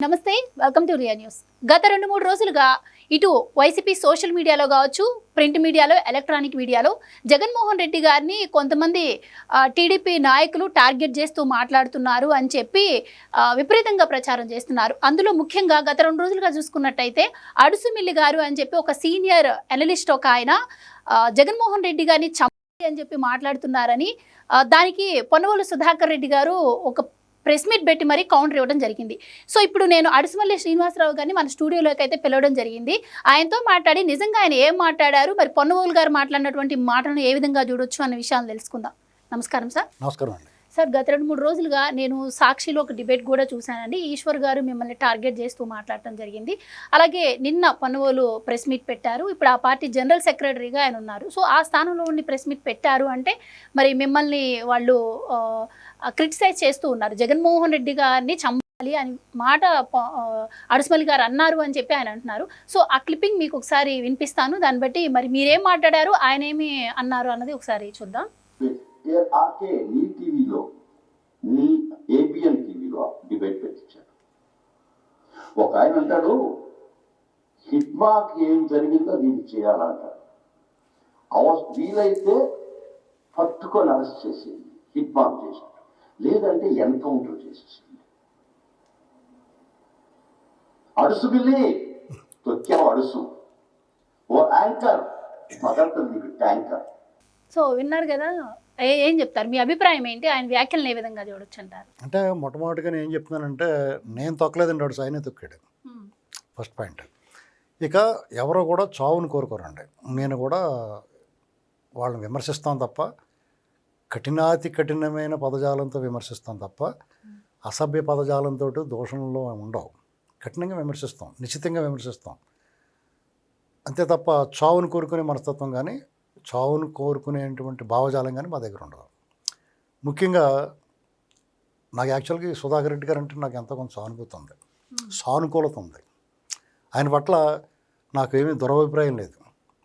నమస్తే, welcome to Riya news. గత 2-3 రోజులుగా ఇటు వైసీపీ సోషల్ మీడియాలో కావచ్చు, ప్రింట్ మీడియాలో, ఎలక్ట్రానిక్ మీడియాలో జగన్మోహన్ రెడ్డి గారిని కొంతమంది టీడీపీ నాయకులు టార్గెట్ చేస్తూ మాట్లాడుతున్నారు అని చెప్పి విపరీతంగా ప్రచారం చేస్తున్నారు. అందులో ముఖ్యంగా గత 2 రోజులుగా చూసుకున్నట్టయితే అడుసుమిల్లి గారు అని చెప్పి ఒక సీనియర్ అనలిస్ట్ ఒక ఆయన జగన్మోహన్ రెడ్డి గారిని చంపాలి అని చెప్పి మాట్లాడుతున్నారని దానికి పొన్నవోలు సుధాకర్ రెడ్డి గారు ఒక ప్రెస్ మీట్ పెట్టి మరీ కౌంటర్ ఇవ్వడం జరిగింది. సో ఇప్పుడు నేను అడుసుమల్లి శ్రీనివాసరావు గారిని మన స్టూడియోలోకి అయితే పిలవడం జరిగింది. ఆయనతో మాట్లాడి నిజంగా ఆయన ఏం మాట్లాడారు, మరి పొన్నవోలు గారు మాట్లాడినటువంటి మాటలను ఏ విధంగా చూడొచ్చు అన్న విషయాలను తెలుసుకుందాం. నమస్కారం సార్. నమస్కారం అండి. సార్, గత 2-3 రోజులుగా నేను సాక్షిలో ఒక డిబేట్ కూడా చూశానండి. ఈశ్వర్ గారు మిమ్మల్ని టార్గెట్ చేస్తూ మాట్లాడటం జరిగింది. అలాగే నిన్న పొన్నవోలు ప్రెస్ మీట్ పెట్టారు. ఇప్పుడు ఆ పార్టీ జనరల్ సెక్రటరీగా ఆయన ఉన్నారు. సో ఆ స్థానంలో ఉండి ప్రెస్ మీట్ పెట్టారు అంటే మరి మిమ్మల్ని వాళ్ళు క్రిటిసైజ్ చేస్తూ ఉన్నారు. జగన్మోహన్ రెడ్డి గారిని చంపాలి అని మాట అడుసుమల్లి గారు అన్నారు అని చెప్పి ఆయన అంటున్నారు. సో ఆ క్లిప్పింగ్ మీకు ఒకసారి వినిపిస్తాను. దాన్ని బట్టి మరి మీరేం మాట్లాడారు, ఆయన ఏమి అన్నారు అన్నది ఒకసారి చూద్దాం. ఆర్కే నీ టీవీలో, నీ ఏబిఎన్ టీవీలో డిబేట్ పెట్టించాడు. ఒక ఆయన అంటాడు హిట్మాక్ ఏం జరిగిందో దీన్ని చేయాలంటాడు. వీలైతే పట్టుకొని అరెస్ట్ చేసేది, హిట్మాక్ చేశాడు. లేదంటే ఎన్కౌంటర్ చేసేసింది. అడుసుమిల్లి తొక్కావు అడుసు, ఓ యాంకర్ పదార్థం నీకు ట్యాంకర్. సో విన్నారు కదా, ఏం చెప్తారు, మీ అభిప్రాయం ఏంటి, ఆయన వ్యాఖ్యలను ఏ విధంగా చూడొచ్చు అంటారు? అంటే మొట్టమొదటిగా నేను ఏం చెప్తున్నానంటే, నేను తొక్కలేదండి, వాడు ఆయనే తొక్కాడు. First point. ఇక ఎవరో కూడా చావుని కోరుకోరండి. నేను కూడా వాళ్ళని విమర్శిస్తాను తప్ప, కఠినాతి కఠినమైన పదజాలంతో విమర్శిస్తాం తప్ప అసభ్య పదజాలంతో దోషంలో ఉండవు. కఠినంగా విమర్శిస్తాం, నిశ్చితంగా విమర్శిస్తాం అంతే తప్ప చావుని కోరుకునే మనస్తత్వం కానీ, చావును కోరుకునేటువంటి భావజాలం కానీ మా దగ్గర ఉండదు. ముఖ్యంగా నాకు యాక్చువల్గా సుధాకర్ రెడ్డి గారు అంటే నాకు ఎంతో కొంత సానుభూతి ఉంది, సానుకూలత ఉంది. ఆయన పట్ల నాకు ఏమీ దురభిప్రాయం లేదు.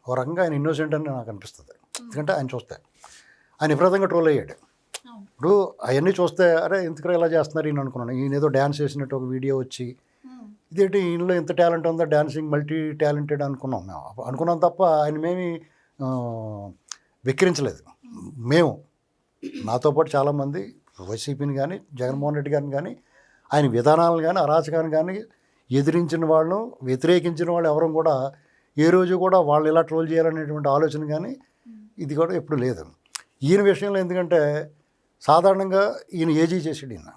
ఒక రకంగా ఆయన ఇన్నోసెంట్ అని నాకు అనిపిస్తుంది. ఎందుకంటే ఆయన చూస్తే ఆయన విపరీతంగా ట్రోల్ అయ్యాడు. ఇప్పుడు అవన్నీ చూస్తే అరే ఎందుకు ఇలా చేస్తున్నారు ఈయన అనుకున్నాను. ఈయన ఏదో డ్యాన్స్ చేసినట్టు ఒక వీడియో వచ్చి ఇదేంటి ఈయనలో ఎంత టాలెంట్ ఉందో, డాన్సింగ్ మల్టీ టాలెంటెడ్ అనుకున్నాం మేము. అనుకున్నాం తప్ప ఆయన మేమీ వెక్కిరించలేదు. మేము నాతో పాటు చాలామంది వైసీపీని కానీ, జగన్మోహన్ రెడ్డి గారిని కానీ, ఆయన విధానాలను కానీ, అరాచకాన్ని కానీ ఎదిరించిన వాళ్ళు, వ్యతిరేకించిన వాళ్ళు ఎవరు కూడా ఏ రోజు కూడా వాళ్ళు ఇలా ట్రోల్ చేయాలనేటువంటి ఆలోచన కానీ ఇది కూడా ఎప్పుడు లేదు. ఈయన విషయంలో ఎందుకంటే సాధారణంగా ఈయన ఏజీ చేసాడు. ఈయన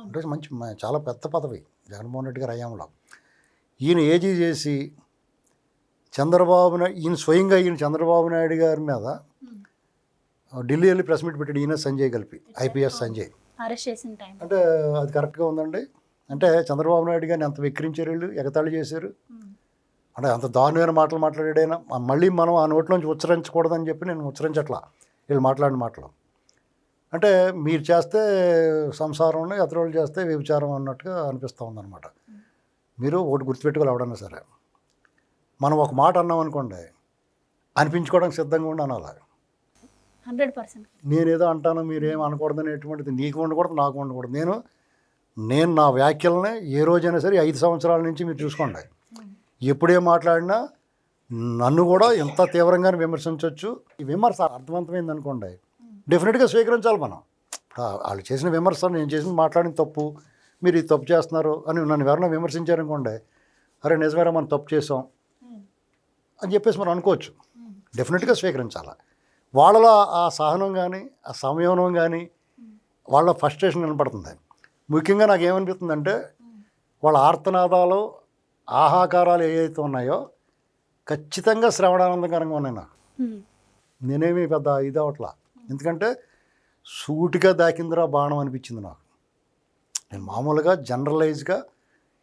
అంటే మంచి చాలా పెద్ద పదవి జగన్మోహన్ రెడ్డి గారు హయాంలో. ఈయన ఏజీ చేసి ఈయన స్వయంగా చంద్రబాబు నాయుడు గారి మీద ఢిల్లీ వెళ్ళి ప్రెస్ మీట్ పెట్టాడు. ఈయన సంజయ్ కలిపి, ఐపీఎస్ సంజయ్. అంటే అది కరెక్ట్గా ఉందండి? అంటే చంద్రబాబు నాయుడు గారిని అంత వెక్కిరించారు, వీళ్ళు ఎగతాళి చేశారు. అంటే అంత దారుణమైన మాటలు మాట్లాడాడైనా మళ్ళీ మనం ఆ నోట్లోంచి ఉచ్చరించకూడదని చెప్పి నేను ఉచ్చరించట్లా వీళ్ళు మాట్లాడిన మాటలు. అంటే మీరు చేస్తే సంసారం, ఎతరోళ్ళు చేస్తే వ్యభిచారం అన్నట్టుగా అనిపిస్తూ ఉందన్నమాట. మీరు ఒకటి గుర్తుపెట్టుకోవాలి, ఎవడన్నా సరే మనం ఒక మాట అన్నాం అనుకోండి, అనిపించుకోవడానికి సిద్ధంగా ఉండి అనాలి. 100%. నేనేదో అంటాను మీరేం అనకూడదు అనేటువంటిది నీకు ఉండకూడదు, నాకు ఉండకూడదు. నేను నా వ్యాఖ్యలని ఏ రోజైనా సరే 5 సంవత్సరాల నుంచి మీరు చూసుకోండి, ఎప్పుడే మాట్లాడినా నన్ను కూడా ఎంత తీవ్రంగానే విమర్శించవచ్చు. ఈ విమర్శ అర్థవంతమైంది అనుకోండి, డెఫినెట్గా స్వీకరించాలి మనం. వాళ్ళు చేసిన విమర్శ, నేను చేసిన మాట్లాడిన తప్పు, మీరు ఇది తప్పు చేస్తున్నారు అని నన్ను ఎవరైనా విమర్శించారనుకోండి, అరే నిజమేరా మనం తప్పు చేసాం అని చెప్పేసి మనం అనుకోవచ్చు. డెఫినెట్గా స్వీకరించాలి. వాళ్ళలో ఆ సహనం కానీ, ఆ సంయమనం కానీ, వాళ్ళ ఫ్రస్ట్రేషన్ కనపడుతుంది. ముఖ్యంగా నాకు ఏమనిపిస్తుందంటే, వాళ్ళ ఆర్తనాదాలు, ఆహాకారాలు ఏవైతే ఉన్నాయో ఖచ్చితంగా శ్రవణానందకరంగా ఉన్నాయి నాకు. నేనేమి పెద్ద ఇది అవట్లా, ఎందుకంటే సూటిగా దాకిందిరా బాణం అనిపించింది నాకు. నేను మామూలుగా జనరలైజ్గా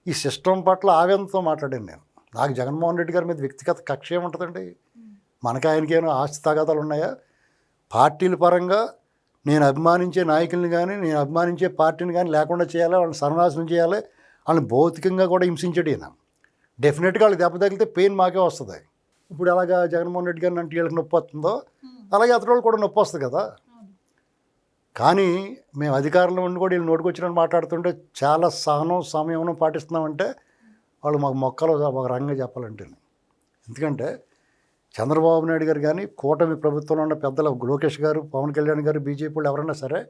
ఈ సిస్టమ్ పట్ల ఆవేదనతో మాట్లాడాను. నాకు జగన్మోహన్ రెడ్డి గారి మీద వ్యక్తిగత కక్ష ఏముంటుందండి? మనకి ఆయనకేమో ఆస్తి తగాదాలు ఉన్నాయా? పార్టీల పరంగా నేను అభిమానించే నాయకుల్ని కానీ, నేను అభిమానించే పార్టీని కానీ లేకుండా చేయాలి, వాళ్ళని సర్వనాశనం చేయాలి, వాళ్ళని భౌతికంగా కూడా హింసించాడు ఈయన. డెఫినెట్గా వాళ్ళకి దెబ్బ తగిలితే పెయిన్ మాకే వస్తుంది. ఇప్పుడు అలాగా జగన్మోహన్ రెడ్డి గారిని అంటే వీళ్ళకి నొప్పి వస్తుందో అలాగే అతని వాళ్ళు కూడా నొప్పి వస్తుంది కదా. కానీ మేము అధికారంలో ఉండి కూడా వీళ్ళు నోటుకొచ్చినట్టు మాట్లాడుతుంటే చాలా సహనం సమయం పాటిస్తున్నామంటే వాళ్ళు మాకు మొక్కలు ఒక రంగంగా చెప్పాలంటే. ఎందుకంటే చంద్రబాబు నాయుడు గారు కానీ కూటమి ప్రభుత్వంలో ఉన్న పెద్దలు లోకేష్ గారు, పవన్ కళ్యాణ్ గారు, బీజేపీ వాళ్ళు ఎవరైనా సరే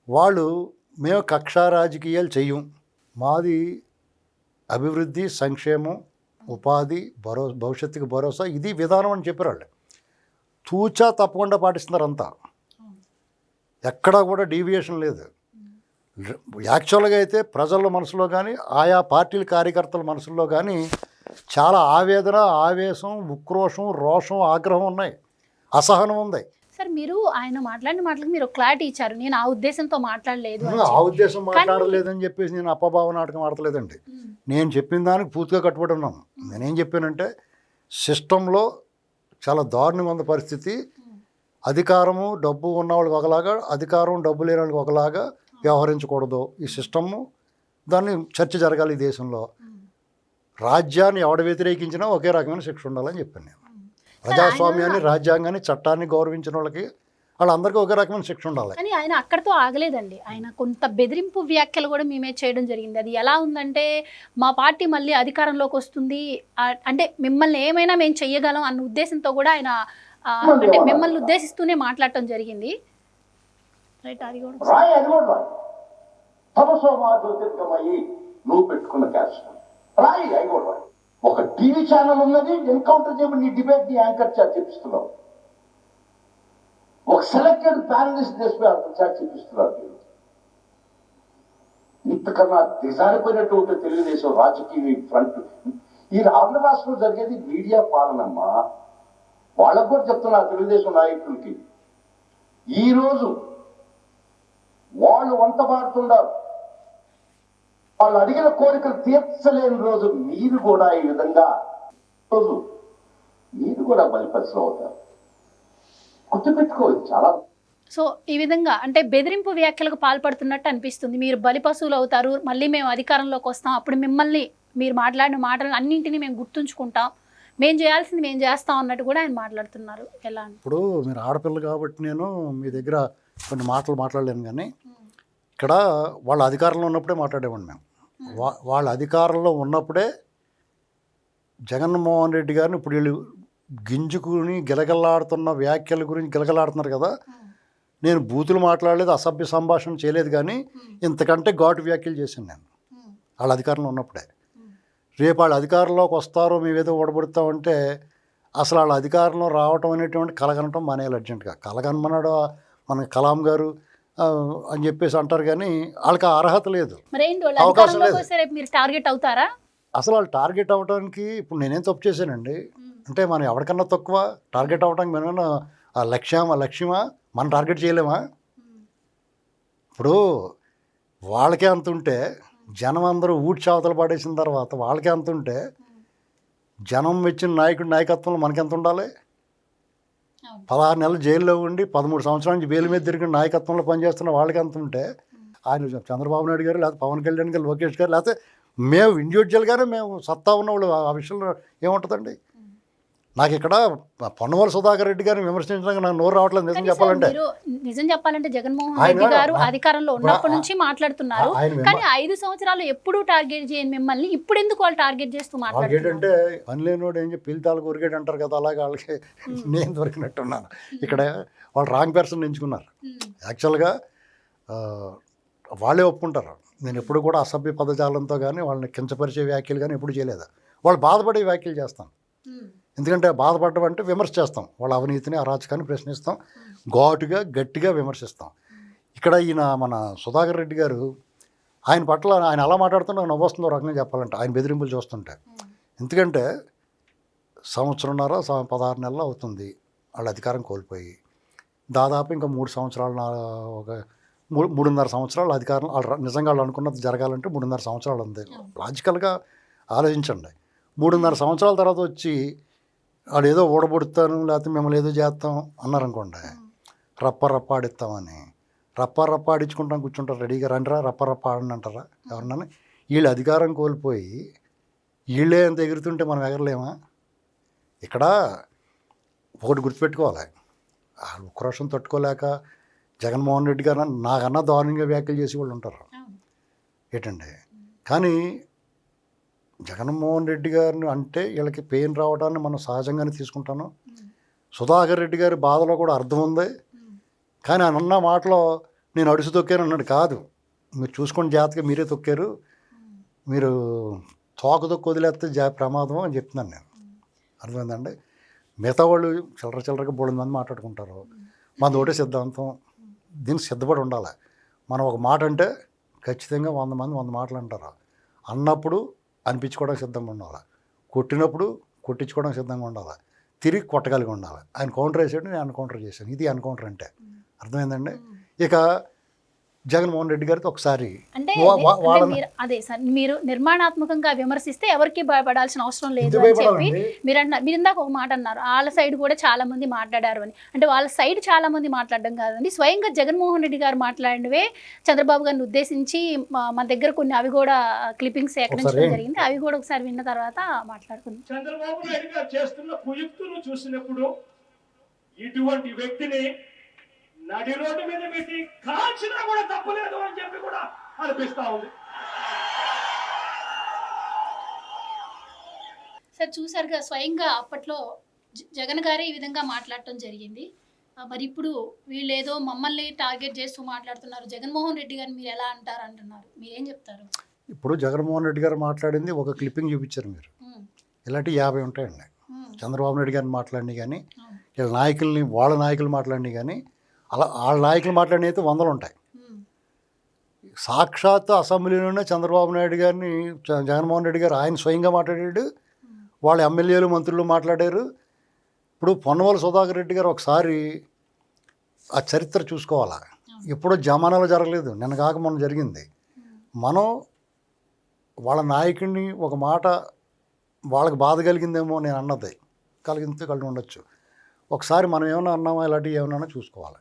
వాళ్ళు మేము కక్షా రాజకీయాలు చెయ్యం, మాది అభివృద్ధి, సంక్షేమం, ఉపాధి, భవిష్యత్తుకి భరోసా, ఇది విధానం అని చెప్పారు వాళ్ళు. తూచా తప్పకుండా పాటిస్తున్నారు అంతా, ఎక్కడా కూడా డీవియేషన్ లేదు. యాక్చువల్గా అయితే ప్రజల మనసులో కానీ ఆయా పార్టీల కార్యకర్తల మనసుల్లో కానీ చాలా ఆవేదన, ఆవేశం, ఉక్రోషం, రోషం, ఆగ్రహం ఉన్నాయి, అసహనం ఉంది. సార్ మీరు ఆయన మాట్లాడిన మాటలకు మీరు క్లారిటీ ఇచ్చారు, నేను ఆ ఉద్దేశంతో మాట్లాడలేదు అని. ఆ ఉద్దేశం మాట్లాడలేదని చెప్పేసి నేను అప్పభావ నాటకం ఆడతలేదండి. నేను చెప్పిన దానికి పూర్తిగా కట్టుబడి ఉన్నాను. నేనేం చెప్పానంటే సిస్టంలో చాలా దారుణంగా ఉంది పరిస్థితి. అధికారము డబ్బు ఉన్నవాళ్ళకి ఒకలాగా, అధికారం డబ్బు లేని వాళ్ళకి ఒకలాగా వ్యవహరించకూడదు. ఈ సిస్టము దాన్ని చర్చ జరగాలి ఈ దేశంలో. రాజ్యాన్ని ఎవడ వ్యతిరేకించినా ఒకే రకమైన శిక్ష ఉండాలని చెప్పాను నేను. ప్రజాస్వామ్యాన్ని, రాజ్యాంగాన్ని, చట్టాన్ని గౌరవించిన వాళ్ళకి వాళ్ళందరికీ ఒకే రకమైన శిక్ష ఉండాలి. కానీ ఆయన అక్కడితో ఆగలేదండి. ఆయన కొంత బెదిరింపు వ్యాఖ్యలు కూడా మేమే చేయడం జరిగింది. అది ఎలా ఉందంటే మా పార్టీ మళ్ళీ అధికారంలోకి వస్తుంది అంటే మిమ్మల్ని ఏమైనా మేము చెయ్యగలం అన్న ఉద్దేశంతో కూడా ఆయన అంటే మిమ్మల్ని ఉద్దేశిస్తూనే మాట్లాడటం జరిగింది. రైట్, అది కూడా రాయి, అది కూడా రాయి. తపస్వమా జ్యోతిర్గమయ్యి నువ్వు పెట్టుకున్న క్యాష్ రాయి, అది కూడా రాయి. ఒక టీవీ ఛానల్ ఉన్నది, ఎన్కౌంటర్ చేయమని నీ డిబేట్ ని యాంకర్ చాట్ చేపిస్తున్నావు. ఒక సెలెక్టెడ్ ప్యానలిస్ట్ చేసి చాట్ చేపిస్తున్నారు. ఇంతకన్నా దిశారిపోయినట్టు తెలుగుదేశం రాజకీయ ఫ్రంట్. ఈ ఆంధ్ర రాష్ట్రంలో జరిగేది మీడియా పాలనమ్మా. వాళ్ళకు కూడా చెప్తున్నా తెలుగుదేశం నాయకులకి, ఈరోజు వాళ్ళు వంత పాడుతున్నారు, వాళ్ళు అడిగిన కోరికలు తీర్చలేని రోజు మీరు కూడా ఈ విధంగా రోజు మీరు కూడా బలిపరిచయం అవుతారు. గుర్తుపెట్టుకోవాలి చాలా. సో ఈ విధంగా అంటే బెదిరింపు వ్యాఖ్యలకు పాల్పడుతున్నట్టు అనిపిస్తుంది. మీరు బలిపశువులు అవుతారు, మళ్ళీ మేము అధికారంలోకి వస్తాం, అప్పుడు మిమ్మల్ని మీరు మాట్లాడిన మాటలు అన్నింటినీ మేము గుర్తుంచుకుంటాం, మేము చేయాల్సింది మేము చేస్తాం అన్నట్టు కూడా ఆయన మాట్లాడుతున్నారు. ఎలా ఇప్పుడు మీరు ఆడపిల్ల కాబట్టి నేను మీ దగ్గర కొన్ని మాటలు మాట్లాడలేను, కానీ ఇక్కడ వాళ్ళ అధికారంలో ఉన్నప్పుడే మాట్లాడేవాడిని మేము. వాళ్ళ అధికారంలో ఉన్నప్పుడే జగన్మోహన్ రెడ్డి గారిని ఇప్పుడు వీళ్ళు గింజుకుని గిలగలాడుతున్న వ్యాఖ్యల గురించి గిలగలాడుతున్నారు కదా, నేను బూతులు మాట్లాడలేదు, అసభ్య సంభాషణ చేయలేదు, కానీ ఇంతకంటే ఘాటు వ్యాఖ్యలు చేశాను నేను వాళ్ళ అధికారంలో ఉన్నప్పుడే. రేపు వాళ్ళ అధికారంలోకి వస్తారో మేమేదో ఓడబడుతామంటే అసలు వాళ్ళ అధికారంలో రావటం అనేటువంటి కలగనటం మానేయాలి అర్జెంటుగా. కలగనమన్నాడు మన కలాం గారు అని చెప్పేసి అంటారు, కానీ వాళ్ళకి అర్హత లేదు, అవకాశం లేదు. మీరు టార్గెట్ అవుతారా? అసలు వాళ్ళు టార్గెట్ అవ్వడానికి ఇప్పుడు నేనేం తప్పు చేశానండి అంటే, మనం ఎవరికన్నా తక్కువ టార్గెట్ అవ్వడానికి మనమన్నా లక్ష్యమా మనం టార్గెట్ చేయలేమా? ఇప్పుడు వాళ్ళకే అంత ఉంటే జనం అందరూ ఊడ్చావతలు పడేసిన తర్వాత వాళ్ళకే అంత ఉంటే జనం మెచ్చిన నాయకుడి నాయకత్వంలో మనకెంత ఉండాలి? 16 నెలలు జైల్లో ఉండి 13 సంవత్సరాల నుంచి బెయిల్ మీద తిరిగిన నాయకత్వంలో పనిచేస్తున్న వాళ్ళకి ఎంత ఉంటే ఆయన చంద్రబాబు నాయుడు గారు, లేకపోతే పవన్ కళ్యాణ్ గారు, లోకేష్ గారు, లేకపోతే మేము ఇండివిజువల్గానే మేము సత్తా ఉన్నవాళ్ళు ఆ విషయంలో ఏముంటుందండి? నాకు ఇక్కడ పొన్నవల సుధాకర్ రెడ్డి గారిని విమర్శించడానికి నాకు నోరు రావట్లేదు. నిజం చెప్పాలంటే జగన్మోహన్ రెడ్డి గారు అధికారంలో ఉన్నప్పటి నుంచి మాట్లాడుతున్నారు, కానీ 5 సంవత్సరాలు ఎప్పుడూ టార్గెట్ చేయని మిమ్మల్ని ఇప్పుడు ఎందుకు వాళ్ళు టార్గెట్ చేస్తూ మాట్లాడుతున్నారు? అంటే పని లేనివాడు ఏం చెప్పి పిలితాలకు ఉరిగేట్ అంటారు కదా, అలాగే వాళ్ళకి నేను దొరికినట్టున్నాను. ఇక్కడ వాళ్ళు రాంగ్ పర్సన్ ఎంచుకున్నారు. యాక్చువల్గా వాళ్ళే ఒప్పుకుంటారు. నేను ఎప్పుడు కూడా అసభ్య పదజాలంతో కానీ వాళ్ళని కించపరిచే వ్యాఖ్యలు కానీ ఎప్పుడు చేయలేదు. వాళ్ళు బాధపడే వ్యాఖ్యలు చేస్తాం. ఎందుకంటే బాధపడడం అంటే విమర్శ చేస్తాం, వాళ్ళ అవినీతిని, అరాచకాన్ని ప్రశ్నిస్తాం, ఘాటుగా గట్టిగా విమర్శిస్తాం. ఇక్కడ ఈయన మన సుధాకర్ రెడ్డి గారు ఆయన పట్ల ఆయన అలా మాట్లాడుతుంటే నాకు నవ్వొస్తుందో రకంగా చెప్పాలంటే ఆయన బెదిరింపులు చూస్తుంటే. ఎందుకంటే సంవత్సరంన్నర 16 నెలలు అవుతుంది వాళ్ళ అధికారం కోల్పోయి, దాదాపు ఇంకా 3 సంవత్సరాలు ఒక 3.5 సంవత్సరాలు అధికారం వాళ్ళు నిజంగా వాళ్ళు అనుకున్నది జరగాలంటే 3.5 సంవత్సరాలు ఉంది. లాజికల్గా ఆలోచించండి. 3.5 సంవత్సరాల తర్వాత వచ్చి వాడు ఏదో ఓడబొడుతాను లేకపోతే మిమ్మల్ని ఏదో చేస్తాం అన్నారనుకోండి, రప్ప ఆడిస్తామని రప్ప ఆడించుకుంటాం కూర్చుంటారు రెడీగా, రండిరా రప్ప ఆడండి అంటారా ఎవరన్నా? వీళ్ళు అధికారం కోల్పోయి వీళ్ళే ఎంత ఎగురుతుంటే మనం ఎగరలేమా? ఇక్కడ ఒకటి గుర్తుపెట్టుకోవాలి, ఉక్రోషం తట్టుకోలేక జగన్మోహన్ రెడ్డి గారు నాకన్నా దారుణంగా వ్యాఖ్యలు చేసి వాళ్ళు ఉంటారు ఏంటండి. కానీ జగన్మోహన్ రెడ్డి గారిని అంటే వీళ్ళకి పెయిన్ రావడాన్ని మనం సహజంగానే తీసుకుంటాను. సుధాకర్ రెడ్డి గారి బాధలో కూడా అర్థం ఉంది. కానీ ఆయన అన్న మాటలో నేను అడుసు తొక్కాను అన్నాడు కాదు. మీరు చూసుకొని జాగ్రత్తగా మీరే తొక్కారు, మీరు తోక తొక్కు వదిలేస్తే ప్రమాదం అని చెప్తున్నాను నేను. అర్థమైందండి. మిగతా వాళ్ళు చిల్లరగా బోళ్ళ మంది మాట్లాడుకుంటారు. మనది ఒకటే సిద్ధాంతం, దీనికి సిద్ధపడి ఉండాలి. మనం ఒక మాట అంటే ఖచ్చితంగా 100 మంది 100 మాటలు అంటారు. అన్నప్పుడు అనిపించుకోవడానికి సిద్ధంగా ఉండాలి, కొట్టినప్పుడు కొట్టించుకోవడానికి సిద్ధంగా ఉండాలి, తిరిగి కొట్టగలిగి ఉండాలి. ఆయన కౌంటర్ వేసాడు, నేను అన్కౌంటర్ చేశాను. ఇది అన్కౌంటర్ అంటే. అర్థమైందండి. ఇక జగన్మోహన్ రెడ్డి గారికి ఒకసారి అంటే అదే సార్, మీరు నిర్మాణాత్మకంగా విమర్శిస్తే ఎవరికి భయపడాల్సిన అవసరం లేదు అని చెప్పి మీరు అన్నారు. మీరు ఇందాక ఒక మాట అన్నారు, వాళ్ళ సైడ్ కూడా చాలా మంది మాట్లాడారు అని. అంటే వాళ్ళ సైడ్ చాలా మంది మాట్లాడడం కాదండి, స్వయంగా జగన్మోహన్ రెడ్డి గారు మాట్లాడినవే చంద్రబాబు గారిని ఉద్దేశించి మన దగ్గర కొన్ని అవి కూడా క్లిప్పింగ్స్ సేకరించడం జరిగింది. అవి కూడా ఒకసారి విన్న తర్వాత మాట్లాడుకుందాం. చంద్రబాబు నాయుడు గారు చేస్తున్న కుయుక్తులు చూసినప్పుడు ఇటువంటి వ్యక్తిని నడి రోడ్డు మీద పెట్టి కాల్చినా కూడా తప్పలేదు అని చెప్పి కూడా అనిపిస్తా ఉంది. సార్ చూసారుగా, స్వయంగా అప్పట్లో జగన్ గారే ఈ విధంగా మాట్లాడటం జరిగింది. మరి ఇప్పుడు వీళ్ళు ఏదో మమ్మల్ని టార్గెట్ చేస్తూ మాట్లాడుతున్నారు, జగన్మోహన్ రెడ్డి గారిని మీరు ఎలా అంటారు అంటున్నారు, మీరేం చెప్తారు? ఇప్పుడు జగన్మోహన్ రెడ్డి గారు మాట్లాడింది ఒక క్లిప్పింగ్ చూపించారు మీరు. ఇలాంటి 50 ఉంటాయండి. చంద్రబాబు నాయుడు గారిని మాట్లాడినవి కానీ, వీళ్ళ నాయకుల్ని వాళ్ళ నాయకులు మాట్లాడినవి కానీ, అలా వాళ్ళ నాయకులు మాట్లాడినవి అయితే 100 ఉంటాయి. సాక్షాత్ అసెంబ్లీలోనే చంద్రబాబు నాయుడు గారిని జగన్మోహన్ రెడ్డి గారు ఆయన స్వయంగా మాట్లాడాడు, వాళ్ళ ఎమ్మెల్యేలు మంత్రులు మాట్లాడారు. ఇప్పుడు పొన్నవల సుధాకర్ రెడ్డి గారు ఒకసారి ఆ చరిత్ర చూసుకోవాలా. ఎప్పుడో జమానాలో జరగలేదు, నిన్న కాక మొన్న జరిగింది. మనం వాళ్ళ నాయకుడిని ఒక మాట వాళ్ళకి బాధ కలిగిందేమో నేను అన్నది కలిగి ఉండొచ్చు. ఒకసారి మనం ఏమన్నా అన్నామా ఇలాంటివి ఏమన్నా చూసుకోవాలి.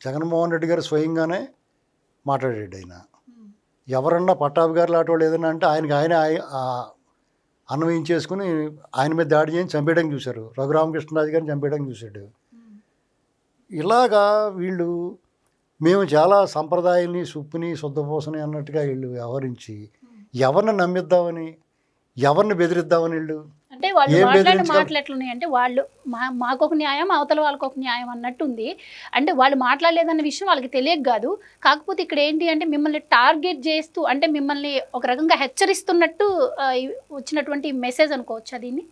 జగన్మోహన్ రెడ్డి గారు స్వయంగానే మాట్లాడాడు. ఆయన ఎవరన్నా పట్టాభి గారు లాంటి వాళ్ళు ఏదైనా అంటే ఆయన అన్వయించేసుకుని ఆయన మీద దాడి చేసి చంపేయడానికి చూశారు. రఘురామకృష్ణరాజు గారిని చంపేయడానికి చూశాడు. ఇలాగా వీళ్ళు మేము చాలా సంప్రదాయాన్ని సుప్పుని శుద్ధపోసని అన్నట్టుగా వీళ్ళు వ్యవహరించి ఎవరిని నమ్మిద్దామని ఎవరిని బెదిరిద్దామని వీళ్ళు అంటే వాళ్ళు మాట్లాడిన మాటలు ఎట్లున్నాయి అంటే, వాళ్ళు మాకు ఒక న్యాయం అవతల వాళ్ళకి ఒక న్యాయం అన్నట్టు ఉంది. అంటే వాళ్ళు మాట్లాడలేదన్న విషయం వాళ్ళకి తెలియక కాదు, కాకపోతే ఇక్కడ ఏంటి అంటే మిమ్మల్ని టార్గెట్ చేస్తూ, అంటే మిమ్మల్ని ఒక రకంగా హెచ్చరిస్తున్నట్టు వచ్చినటువంటి మెసేజ్ అనుకోవచ్చు దీన్ని.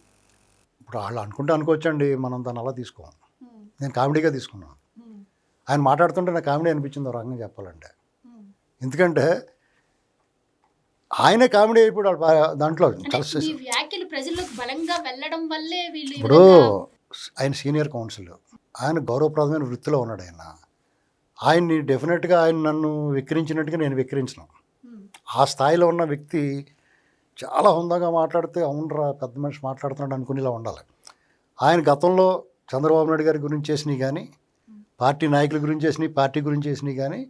ఇప్పుడు వాళ్ళు అనుకోవచ్చండి, మనం దాన్ని అలా తీసుకోం. నేను కామెడీగా తీసుకున్నాను. ఆయన మాట్లాడుతుంటే నాకు కామెడీ అనిపించింది ఒక రకంగా చెప్పాలంటే. ఎందుకంటే ఆయనే కామెడీ అయిపోయాడు దాంట్లో. ఇప్పుడు ఆయన సీనియర్ కౌన్సిల్, ఆయన గౌరవప్రదమైన వృత్తిలో ఉన్నాడు. ఆయన్ని డెఫినెట్గా ఆయన నన్ను వెక్కిరించినట్టుగా నేను వెక్కిరించను. ఆ స్థాయిలో ఉన్న వ్యక్తి చాలా హుందాగా మాట్లాడితే అవునరా పెద్ద మనిషి మాట్లాడుతున్నాడు అనుకునేలా ఉండాలి. ఆయన గతంలో చంద్రబాబు నాయుడు గారి గురించి చేసినవి కానీ, పార్టీ నాయకుల గురించి చేసినవి, పార్టీ గురించి చేసినవి కానీ,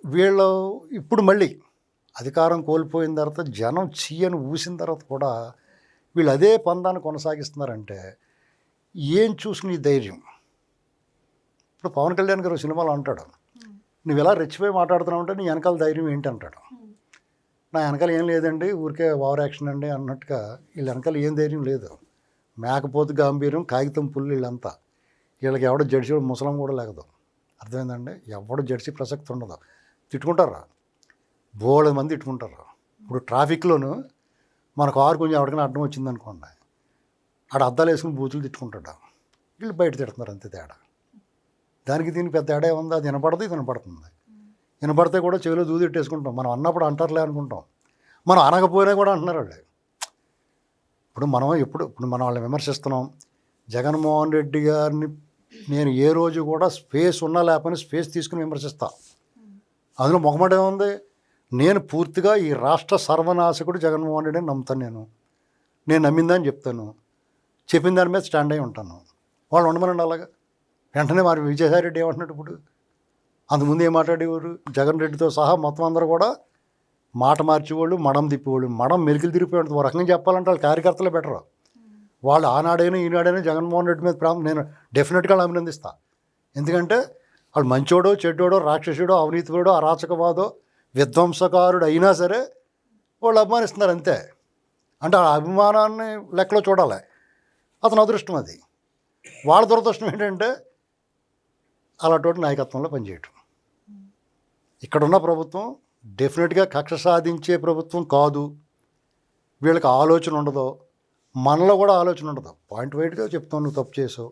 వీళ్ళు ఇప్పుడు మళ్ళీ అధికారం కోల్పోయిన తర్వాత జనం చీయని ఊసిన తర్వాత కూడా వీళ్ళు అదే పందాన్ని కొనసాగిస్తున్నారంటే ఏం చూసుకుని ధైర్యం. ఇప్పుడు పవన్ కళ్యాణ్ గారు సినిమాలో అంటాడు, నువ్వు ఇలా రెచ్చిపోయి మాట్లాడుతున్నావు అంటే నీ వెనకాల ధైర్యం ఏంటి అంటాడు. నా వెనకాల ఏం లేదండి, ఊరికే ఓవర్ యాక్షన్ అండి అన్నట్టుగా. వీళ్ళ వెనకాల ఏం ధైర్యం లేదు. మేకపోతు గాంభీర్యం, కాగితం పుల్లు వీళ్ళంతా. వీళ్ళకి ఎవడో జడ్సి ముసలం కూడా లేకదు. అర్థమైందండి. ఎవడో జడ్సి ప్రసక్తి ఉండదు. తిట్టుకుంటారా, బోళ్ళ మంది తిట్టుకుంటారు. ఇప్పుడు ట్రాఫిక్లోనూ మన కారు కొంచెం ఎవరికైనా అడ్డం వచ్చిందనుకోండి, ఆడ అద్దాలు వేసుకుని బూతులు తిట్టుకుంటాడు. వీళ్ళు బయట తిడుతున్నారు, అంతే తేడా. దానికి దీనికి పెద్ద తేడా ఉంది. అది వినపడదు, ఇది వినపడుతుంది. వినపడితే కూడా చెవిలో దూది పెట్టేసుకుంటాం. మనం అన్నప్పుడు అంటారులే అనుకుంటాం, మనం అనకపోయినా కూడా అంటున్నారు వాళ్ళు. ఇప్పుడు మనం వాళ్ళని విమర్శిస్తున్నాం. జగన్మోహన్ రెడ్డి గారిని నేను ఏ రోజు కూడా స్పేస్ ఉన్నా లేకపోయినా స్పేస్ తీసుకుని విమర్శిస్తా. అందులో మొహమాట ఏముంది? నేను పూర్తిగా ఈ రాష్ట్ర సర్వనాశకుడు జగన్మోహన్ రెడ్డిని నమ్ముతాను. నేను నమ్మిందని చెప్తాను, చెప్పిన దాని మీద స్టాండ్ అయి ఉంటాను. వాళ్ళు ఉండమనండి అలాగా. వెంటనే మరి విజయసాయి రెడ్డి ఏమంటున్నాడు? ఇప్పుడు అంతకుముందు ఏం మాట్లాడేవారు? జగన్ రెడ్డితో సహా మొత్తం అందరూ కూడా మాట మార్చేవాళ్ళు, మడం తిప్పేవాళ్ళు. మడం మెలికలు తిరిగిపోయి ఒక రకంగా చెప్పాలంటే వాళ్ళు కార్యకర్తలే బెటరు. వాళ్ళు ఆనాడైనా ఈనాడైనా జగన్మోహన్ రెడ్డి మీద నేను డెఫినెట్గా అభినందిస్తాను. ఎందుకంటే వాళ్ళు మంచోడో చెడ్డోడో రాక్షసుడో అవినీతిపరుడో అరాచకవాదో విధ్వంసకారుడు అయినా సరే వాళ్ళు అభిమానిస్తున్నారు అంతే. అంటే ఆ అభిమానాన్ని లెక్కలో చూడాలి. అతని అదృష్టం అది. వాళ్ళ దురదృష్టం ఏంటంటే అలాంటి నాయకత్వంలో పనిచేయటం. ఇక్కడున్న ప్రభుత్వం డెఫినెట్గా కక్ష సాధించే ప్రభుత్వం కాదు. వీళ్ళకి ఆలోచన ఉండదు, మనలో కూడా ఆలోచన ఉండదు. పాయింట్ వైట్గా చెప్తాను, నువ్వు తప్పు చేసావు,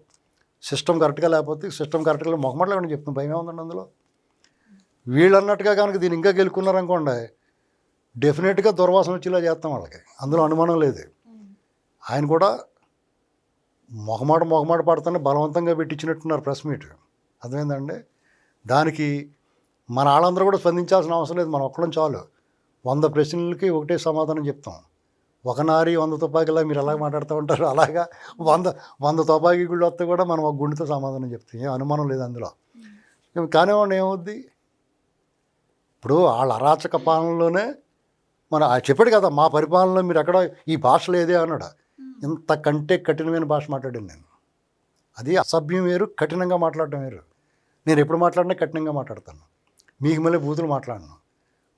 సిస్టమ్ కరెక్ట్గా లేకపోతే సిస్టమ్ కరెక్ట్గా మొహమాటలేకుండా చెప్తాను, భయం ఏముందండి అందులో. వీళ్ళు అన్నట్టుగా కనుక దీన్ని ఇంకా గెలుకున్నారనుకోండి డెఫినెట్గా దుర్వాసన వచ్చేలా చేస్తాం వాళ్ళకి, అందులో అనుమానం లేదు. ఆయన కూడా మొహమాట పడుతూనే బలవంతంగా పెట్టించినట్టున్నారు ప్రెస్ మీట్, అర్థమైందండి. దానికి మన వాళ్ళందరూ కూడా స్పందించాల్సిన అవసరం లేదు, మనం ఒక్కడం చాలు. 100 ప్రశ్నలకి ఒకటే సమాధానం చెప్తాం. ఒక నారి 100 తుపాకీలా మీరు అలాగ మాట్లాడుతూ ఉంటారు, అలాగా 100 తుపాకీ గుళ్ళు వస్తే కూడా మనం ఒక గుండెతో సమాధానం చెప్తాం, ఏం అనుమానం లేదు అందులో. కానివ్వండి, ఏమవుద్ది ఇప్పుడు వాళ్ళ అరాచక పాలనలోనే మన చెప్పాడు కదా, మా పరిపాలనలో మీరు ఎక్కడ ఈ భాష లేదే అన్నాడు. ఇంతకంటే కఠినమైన భాష మాట్లాడాను నేను. అది అసభ్యం వేరు, కఠినంగా మాట్లాడటం వేరు. నేను ఎప్పుడు మాట్లాడినా కఠినంగా మాట్లాడతాను, మీకు మళ్ళీ బూతులు మాట్లాడను.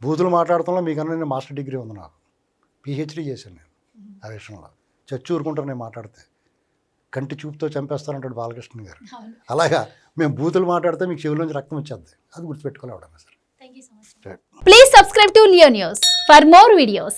బూతులు మాట్లాడటంలో మీకన్నా నేను మాస్టర్ డిగ్రీ ఉంది, నాకు పిహెచ్డీ చేశాను నేను ఆ విషయంలో. చచ్చి ఊరుకుంటాను నేను మాట్లాడితే, కంటి చూపుతో చంపేస్తానంటాడు బాలకృష్ణ గారు. అలాగా మేము బూతులు మాట్లాడితే మీకు చెవిలోంచి రక్తం వచ్చేద్ది, అది గుర్తుపెట్టుకోవాలి ఎవడన్నా సరే. Please subscribe to Leo News for more videos.